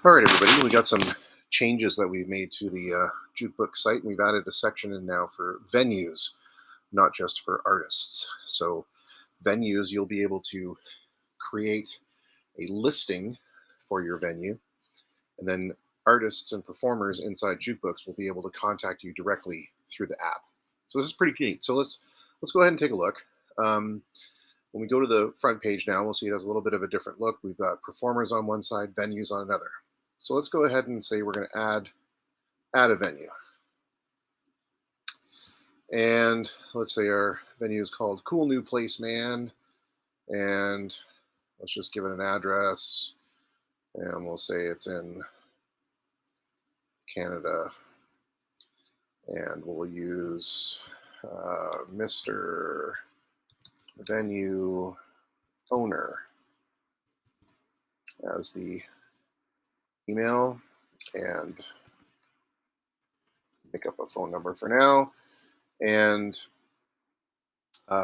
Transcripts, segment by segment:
All right, everybody, we got some changes that we've made to the Jukebook site. We've added a section in now for venues, not just for artists. So venues, you'll be able to create a listing for your venue, and then artists and performers inside Jukebooks will be able to contact you directly through the app. So this is pretty neat. So let's go ahead and take a look. When we go to the front page now, we'll see it has a little bit of a different look. We've got performers on one side, venues on another. So let's go ahead and say we're going to add a venue. And let's say our venue is called Cool New Place Man. And let's just give it an address. And we'll say it's in Canada. And we'll use Mr. Venue Owner as the email, and make up a phone number for now. And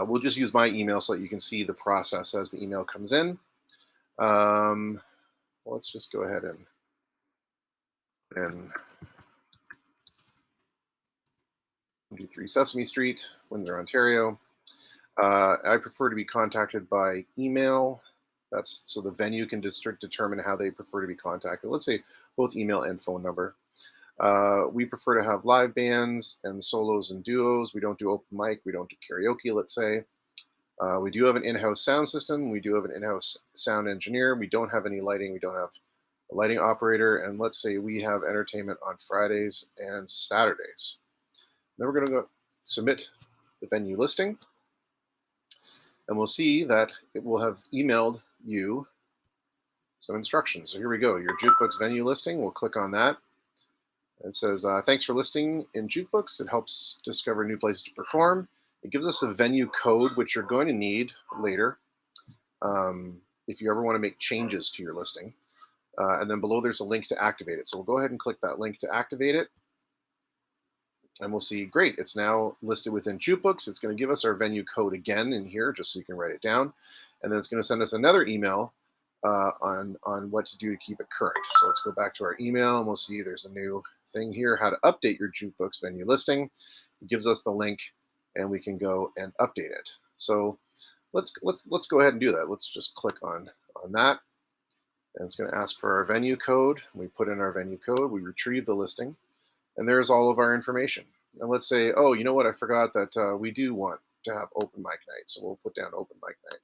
we'll just use my email so that you can see the process as the email comes in. Let's just go ahead and 123 Sesame Street, Windsor, Ontario. I prefer to be contacted by email. That's so the venue can determine how they prefer to be contacted. Let's say both email and phone number. We prefer to have live bands and solos and duos. We don't do open mic. We don't do karaoke, let's say. We do have an in-house sound system. We do have an in-house sound engineer. We don't have any lighting. We don't have a lighting operator. And let's say we have entertainment on Fridays and Saturdays. Then we're going to go submit the venue listing. And we'll see that it will have emailed you some instructions. So here we go, your Jukebooks venue listing. We'll click on that. It says, thanks for listing in Jukebooks. It helps discover new places to perform. It gives us a venue code, which you're going to need later if you ever want to make changes to your listing. And then below there's a link to activate it. So we'll go ahead and click that link to activate it. And we'll see, great, it's now listed within Jukebooks. It's going to give us our venue code again in here, just so you can write it down. And then it's going to send us another email on what to do to keep it current. So let's go back to our email, and we'll see there's a new thing here, how to update your Jukebooks venue listing. It gives us the link, and we can go and update it. So let's go ahead and do that. Let's just click on that. And it's going to ask for our venue code. We put in our venue code. We retrieve the listing. And there's all of our information. And let's say, oh, you know what? I forgot that we do want to have open mic night. So we'll put down open mic night.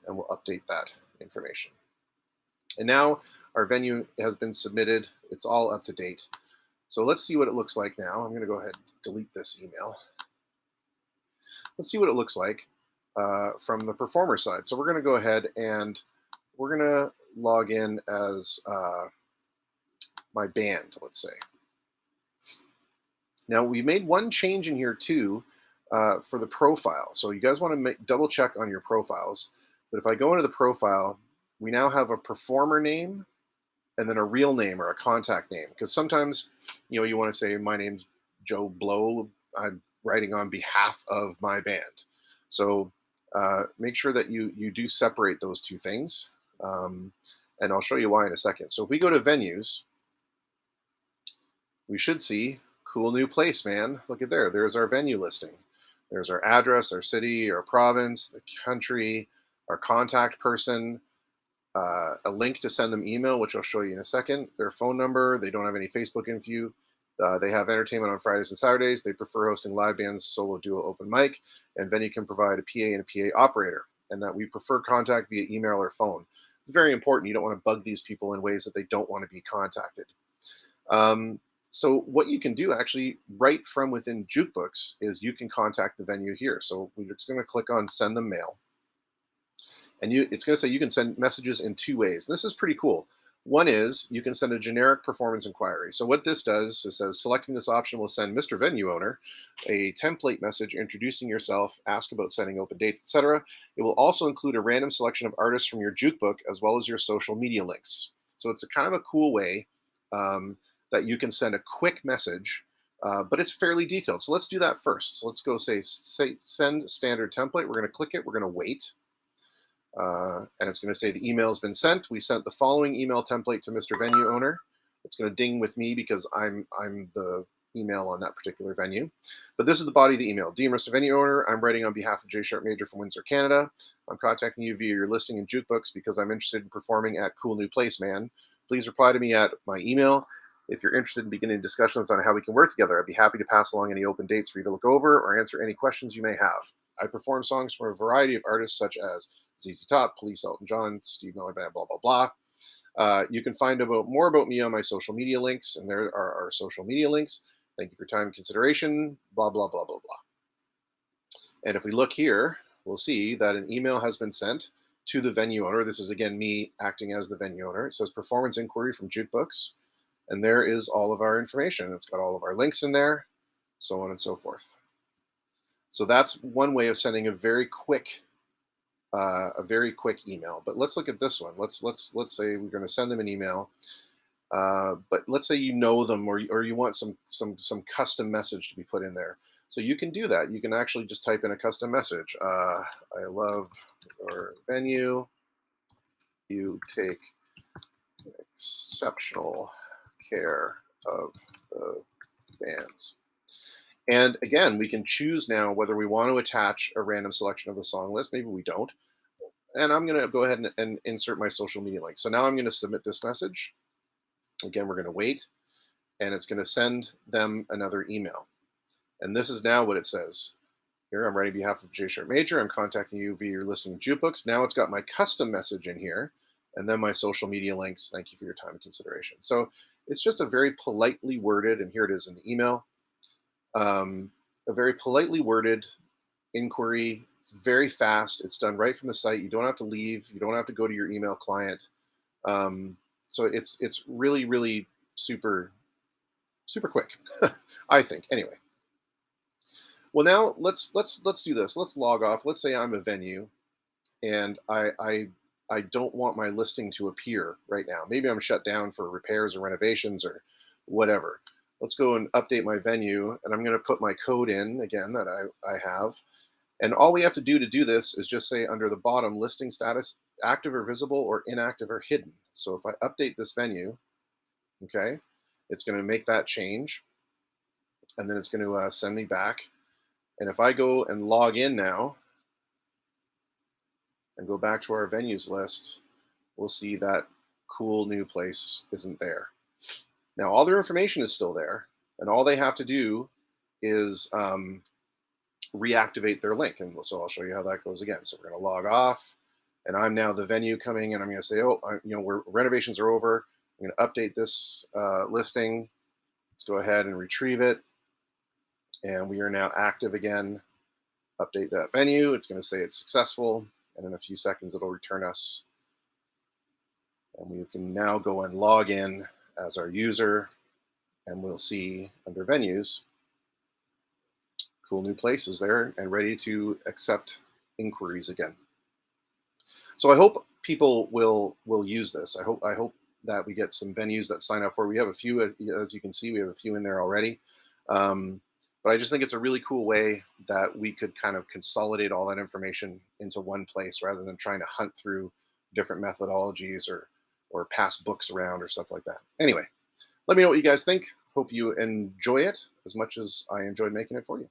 And we'll update that information. And now our venue has been submitted. It's all up to date. So let's see what it looks like now. I'm going to go ahead and delete this email. Let's see what it looks like from the performer side. So we're going to go ahead and we're going to log in as my band, let's say. Now, we've made one change in here too for the profile. So you guys want to double check on your profiles. But if I go into the profile, we now have a performer name and then a real name or a contact name. Because sometimes, you know, you want to say, my name's Joe Blow. I'm writing on behalf of my band. So make sure that you do separate those two things. And I'll show you why in a second. So if we go to venues, we should see Cool New Place Man. Look at there. There's our venue listing. There's our address, our city, our province, the country, our contact person, a link to send them email, which I'll show you in a second, their phone number. They don't have any Facebook info. They have entertainment on Fridays and Saturdays. They prefer hosting live bands, solo, duo, open mic, and venue can provide a PA and a PA operator, and that we prefer contact via email or phone. It's very important. You don't want to bug these people in ways that they don't want to be contacted. So what you can do actually right from within Jukebooks is you can contact the venue here. So we're just going to click on send them mail. And it's going to say you can send messages in two ways. This is pretty cool. One is you can send a generic performance inquiry. So what this does, it says selecting this option will send Mr. Venue Owner a template message introducing yourself, ask about setting open dates, etc. It will also include a random selection of artists from your Jukebook as well as your social media links. So it's a kind of a cool way that you can send a quick message, but it's fairly detailed. So let's do that first. So let's go say send standard template. We're going to click it. We're going to wait. And it's going to say the email has been sent. We sent the following email template to Mr. Venue Owner. It's going to ding with me because I'm the email on that particular venue. But this is the body of the email. Dear Mr. Venue Owner, I'm writing on behalf of J Sharp Major from Windsor, Canada. I'm contacting you via your listing in Jukebooks because I'm interested in performing at Cool New Place Man. Please reply to me at my email. If you're interested in beginning discussions on how we can work together, I'd be happy to pass along any open dates for you to look over or answer any questions you may have. I perform songs from a variety of artists such as ZZ Top, Police, Elton John, Steve Miller Band, blah, blah, blah. You can find more about me on my social media links, and there are our social media links. Thank you for your time and consideration, blah, blah, blah, blah, blah. And if we look here, we'll see that an email has been sent to the venue owner. This is, again, me acting as the venue owner. It says performance inquiry from Jukebooks, and there is all of our information. It's got all of our links in there, so on and so forth. So that's one way of sending a very quick email. But let's look at this one. Let's say we're going to send them an email. But let's say you know them, or you want some custom message to be put in there. So you can do that. You can actually just type in a custom message. I love your venue. You take exceptional care of the fans. And again, we can choose now whether we want to attach a random selection of the song list. Maybe we don't. And I'm going to go ahead and insert my social media link. So now I'm going to submit this message. Again, we're going to wait, and it's going to send them another email. And this is now what it says. Here, I'm writing on behalf of J Sharp Major. I'm contacting you via your listing in Jukebooks. Now it's got my custom message in here, and then my social media links. Thank you for your time and consideration. So it's just a very politely worded, and here it is in the email, a very politely worded inquiry. It's very fast. It's done right from the site. You don't have to leave. You don't have to go to your email client. So it's really, really super quick, I think. Anyway, well, now let's do this. Let's log off. Let's say I'm a venue, and I don't want my listing to appear right now. Maybe I'm shut down for repairs or renovations or whatever. Let's go and update my venue, and I'm going to put my code in again that I have. And all we have to do this is just say under the bottom, listing status, active or visible, or inactive or hidden. So if I update this venue, okay, it's going to make that change, and then it's going to send me back. And if I go and log in now and go back to our venues list, we'll see that Cool New Place isn't there. Now, all their information is still there, and all they have to do is reactivate their link. And so I'll show you how that goes again. So we're going to log off, and I'm now the venue coming, and I'm going to say, oh, renovations are over. I'm going to update this listing. Let's go ahead and retrieve it. And we are now active again. Update that venue. It's going to say it's successful. And in a few seconds, it'll return us. And we can now go and log in as our user. And we'll see under venues, Cool New Place is there and ready to accept inquiries again. So I hope people will use this. I hope that we get some venues that sign up for it. We have a few, as you can see, we have a few in there already. But I just think it's a really cool way that we could kind of consolidate all that information into one place rather than trying to hunt through different methodologies or pass books around or stuff like that. Anyway, let me know what you guys think. Hope you enjoy it as much as I enjoyed making it for you.